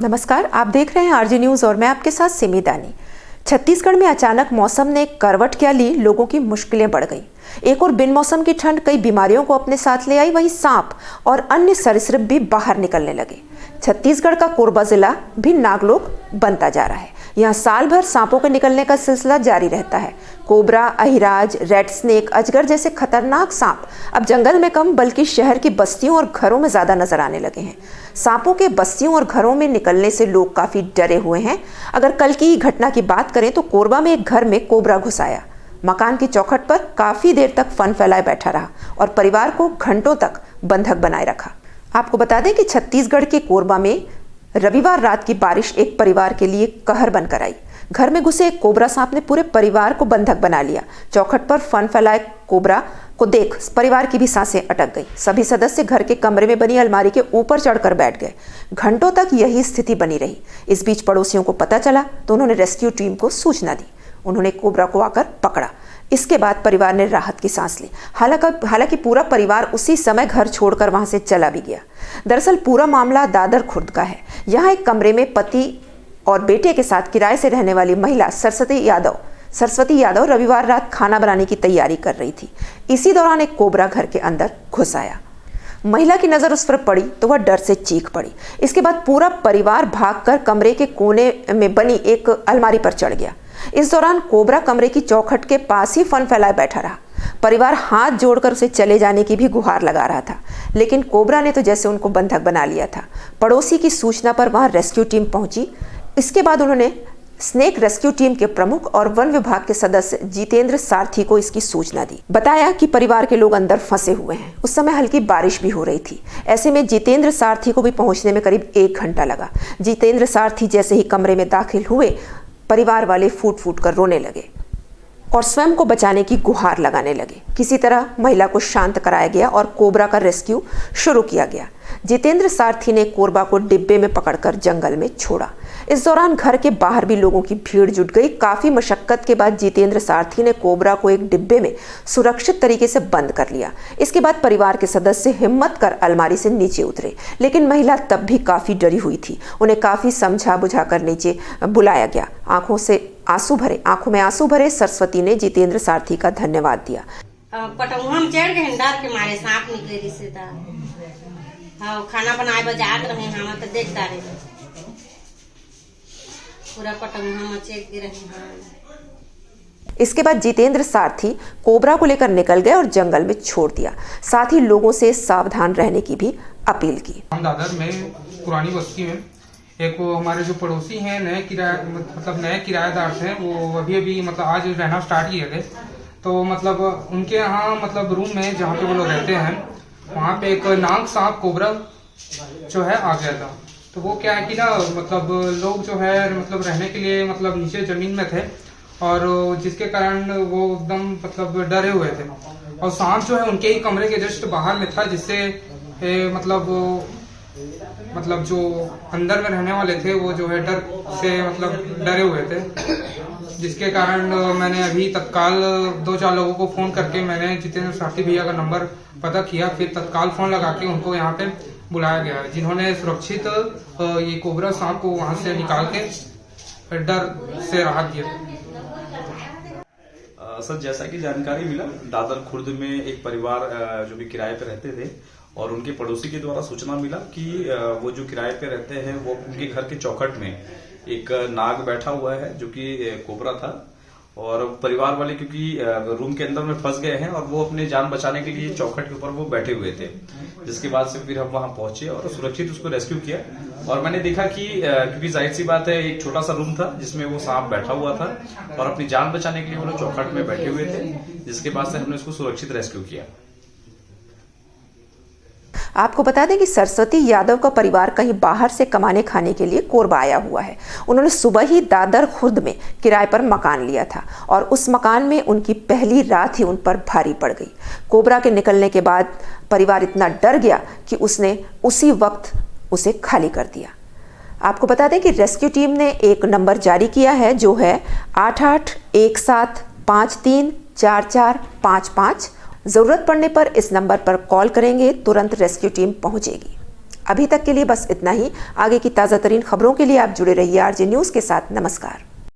नमस्कार, आप देख रहे हैं आरजे न्यूज़ और मैं आपके साथ सिमी दानी। छत्तीसगढ़ में अचानक मौसम ने करवट क्या ली, लोगों की मुश्किलें बढ़ गई। एक और बिन मौसम की ठंड कई बीमारियों को अपने साथ ले आई, वहीं सांप और अन्य सरीसृप भी बाहर निकलने लगे। छत्तीसगढ़ का कोरबा जिला भी नागलोक बनता जा रहा है। यहाँ साल भर सांपों के निकलने का सिलसिला जारी रहता है। कोबरा, अहिराज, रेड स्नेक, अजगर जैसे खतरनाक सांप अब जंगल में कम बल्कि शहर की बस्तियों और घरों में ज्यादा नजर आने लगे हैं। सांपों के बस्तियों और घरों में निकलने से लोग काफी डरे हुए हैं। अगर कल की घटना की बात करें तो कोरबा में एक घर में कोबरा घुस आया। मकान की चौखट पर काफी देर तक फन फैलाए बैठा रहा और परिवार को घंटों तक बंधक बनाए रखा। आपको बता दें कि छत्तीसगढ़ के कोरबा में रविवार रात की बारिश एक परिवार के लिए कहर बनकर आई। घर में घुसे एक कोबरा सांप ने पूरे परिवार को बंधक बना लिया। चौखट पर फन फैलाए कोबरा को देख परिवार की भी सांसें अटक गई। सभी सदस्य घर के कमरे में बनी अलमारी के ऊपर चढ़कर बैठ गए। घंटों तक यही स्थिति बनी रही। इस बीच पड़ोसियों को पता चला तो उन्होंने रेस्क्यू टीम को सूचना दी। उन्होंने कोबरा को आकर पकड़ा। इसके बाद परिवार ने राहत की सांस ली। हालांकि पूरा परिवार उसी समय घर छोड़कर वहां से चला भी गया। दरअसल पूरा मामला दादर खुर्द का है। यहाँ एक कमरे में पति और बेटे के साथ किराए से रहने वाली महिला सरस्वती यादव रविवार रात खाना बनाने की तैयारी कर रही थी। इसी दौरान एक कोबरा घर के अंदर घुस आया। महिला की नजर उस पर पड़ी तो वह डर से चीख पड़ी। इसके बाद पूरा परिवार भागकर कमरे के कोने में बनी एक अलमारी पर चढ़ गया। इस दौरान कोबरा कमरे की चौखट के पास ही फन फैलाए बैठा रहा। परिवार हाथ जोड़कर उसे चले जाने की भी गुहार लगा रहा था, लेकिन कोबरा ने तो जैसे उनको बंधक बना लिया था। पड़ोसी की सूचना पर वहां रेस्क्यू टीम पहुंची। इसके बाद उन्होंने स्नेक रेस्क्यू टीम के प्रमुख और वन विभाग के सदस्य जितेंद्र सारथी को इसकी सूचना दी। बताया कि परिवार के लोग अंदर फंसे हुए हैं। उस समय हल्की बारिश भी हो रही थी। ऐसे में जितेंद्र सारथी को भी पहुंचने में करीब 1 घंटा लगा। जितेंद्र सारथी जैसे ही कमरे में दाखिल हुए, परिवार वाले फूट फूट कर रोने लगे और स्वयं को बचाने की गुहार लगाने लगे। किसी तरह महिला को शांत कराया गया और कोबरा का रेस्क्यू शुरू किया गया। जितेंद्र सारथी ने कोबरा को डिब्बे में पकड़कर जंगल में छोड़ा। इस दौरान घर के बाहर भी लोगों की भीड़ जुट गई। काफी मशक्कत के बाद जितेंद्र सारथी ने कोबरा को एक डिब्बे में सुरक्षित तरीके से बंद कर लिया। इसके बाद परिवार के सदस्य हिम्मत कर अलमारी से नीचे उतरे, लेकिन महिला तब भी काफी डरी हुई थी। उन्हें काफी समझा बुझा कर नीचे बुलाया गया। आंखों में आंसू भरे सरस्वती ने जितेंद्र सारथी का धन्यवाद दिया। पटौहा में चढ़ गए, डर के मारे सांप निकले रिश्तेदार। हाँ, खाना बनाए बजात रहे हम तो देखता रहे, पूरा पटौहा में चढ़ के रहे। इसके बाद जितेंद्र सारथी कोबरा को लेकर निकल गए और जंगल में छोड़ दिया। साथ ही लोगों से सावधान रहने की भी अपील की। हम दादर में पुरानी बस्ती में एक हमारे जो पड़ोसी हैं नए किराएदार थे, वो अभी आज रहना स्टार्ट किए थे। तो उनके यहाँ रूम में जहाँ पे वो लोग रहते हैं, वहाँ पे एक नाग सांप कोबरा जो है आ गया था। तो वो क्या है कि लोग जो है रहने के लिए नीचे जमीन में थे और जिसके कारण वो एकदम डरे हुए थे। और सांप जो है उनके ही कमरे के जस्ट बाहर में था, जिससे जो अंदर में रहने वाले थे वो जो है डर से डरे हुए थे। जिसके कारण मैंने अभी तत्काल 2-4 लोगों को फोन करके मैंने जितेंद्र सारथी भैया का नंबर पता किया। फिर तत्काल फोन लगा के उनको यहाँ पे बुलाया गया, जिन्होंने सुरक्षित ये कोबरा सांप को वहां से निकाल के डर से राहत दिया। सर, जैसा कि जानकारी मिला, दादर खुर्द में एक परिवार जो भी किराए पे रहते थे और उनके पड़ोसी के द्वारा सूचना मिला कि वो जो किराए पे रहते हैं वो उनके घर के चौखट में एक नाग बैठा हुआ है जो कि कोबरा था। और परिवार वाले क्योंकि रूम के अंदर में फंस गए हैं और वो अपने जान बचाने के लिए चौखट के ऊपर वो बैठे हुए थे, जिसके बाद से फिर हम वहां पहुंचे और सुरक्षित उसको रेस्क्यू किया। और मैंने देखा कि क्योंकि जाहिर सी बात है, एक छोटा सा रूम था जिसमें वो सांप बैठा हुआ था और अपनी जान बचाने के लिए वो लोग चौखट में बैठे हुए थे, जिसके बाद से हमने उसको सुरक्षित रेस्क्यू किया। आपको बता दें कि सरस्वती यादव का परिवार कहीं बाहर से कमाने खाने के लिए कोरबा आया हुआ है। उन्होंने सुबह ही दादर खुर्द में किराए पर मकान लिया था और उस मकान में उनकी पहली रात ही उन पर भारी पड़ गई। कोबरा के निकलने के बाद परिवार इतना डर गया कि उसने उसी वक्त उसे खाली कर दिया। आपको बता दें कि रेस्क्यू टीम ने एक नंबर जारी किया है, जो है 8817534455। जरूरत पड़ने पर इस नंबर पर कॉल करेंगे, तुरंत रेस्क्यू टीम पहुंचेगी। अभी तक के लिए बस इतना ही। आगे की ताज़ा तरीन खबरों के लिए आप जुड़े रहिए आरजे न्यूज़ के साथ। नमस्कार।